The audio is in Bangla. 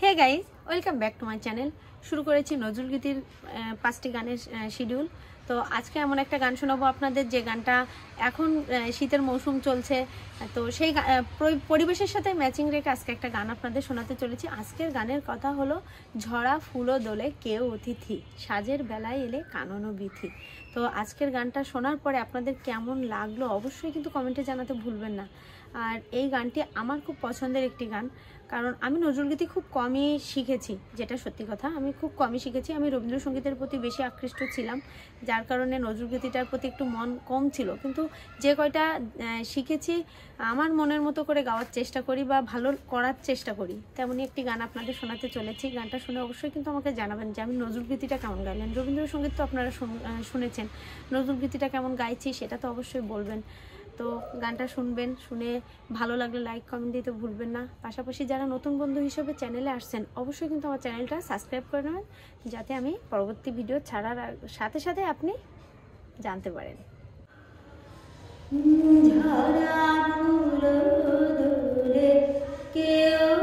Hey guys, welcome back to my channel. শুরু করেছি নজরুলগীতির 5টি গানের শিডিউল। তো আজকে এমন একটা গান শোনাবো আপনাদের, যে গানটা এখন শীতের মৌসুম চলছে, তো সেই পরিবেশের সাথে ম্যাচিং রেখে আজকে একটা গান আপনাদের শোনাতে চলেছি। আজকের গানের কথা হলো ঝরা ফুলো দোলে কেউ অতিথি, সাজের বেলায় এলে কানন বিথি। তো আজকের গানটা শোনার পরে আপনাদের কেমন লাগলো অবশ্যই কিন্তু কমেন্টে জানাতে ভুলবেন না। আর এই গানটি আমার খুব পছন্দের একটি গান, কারণ আমি নজরুলগীতি খুব কমই শিখেছি, যেটা সত্যি কথা। আমি খুব কমই শিখেছি, আমি রবীন্দ্রসঙ্গীতের প্রতি বেশি আকৃষ্ট ছিলাম, যার কারণে নজরুলগীতিটার প্রতি একটু মন কম ছিল। কিন্তু যে কয়টা শিখেছি আমার মনের মতো করে গাওয়ার চেষ্টা করি বা ভালো করার চেষ্টা করি, তেমনই একটি গান আপনাদের শোনাতে চলেছি। গানটা শুনে অবশ্যই কিন্তু আমাকে জানাবেন যে আমি নজরুলগীতিটা কেমন গাইলেন। রবীন্দ্রসঙ্গীত তো আপনারা শুনেছেন, নজরুলগীতিটা কেমন গাইছি সেটা তো অবশ্যই বলবেন। তো গানটা শুনবেন, শুনে ভালো লাগলে লাইক কমেন্ট দিতে ভুলবেন না। পাশাপাশি যারা নতুন বন্ধু হিসেবে চ্যানেলে আসছেন অবশ্যই কিন্তু আমার চ্যানেলটা সাবস্ক্রাইব করে নেবেন, যাতে আমি পরবর্তী ভিডিও ছাড়ার সাথে সাথে আপনি জানতে পারেন। ঝরা ফুল দোলে কেউ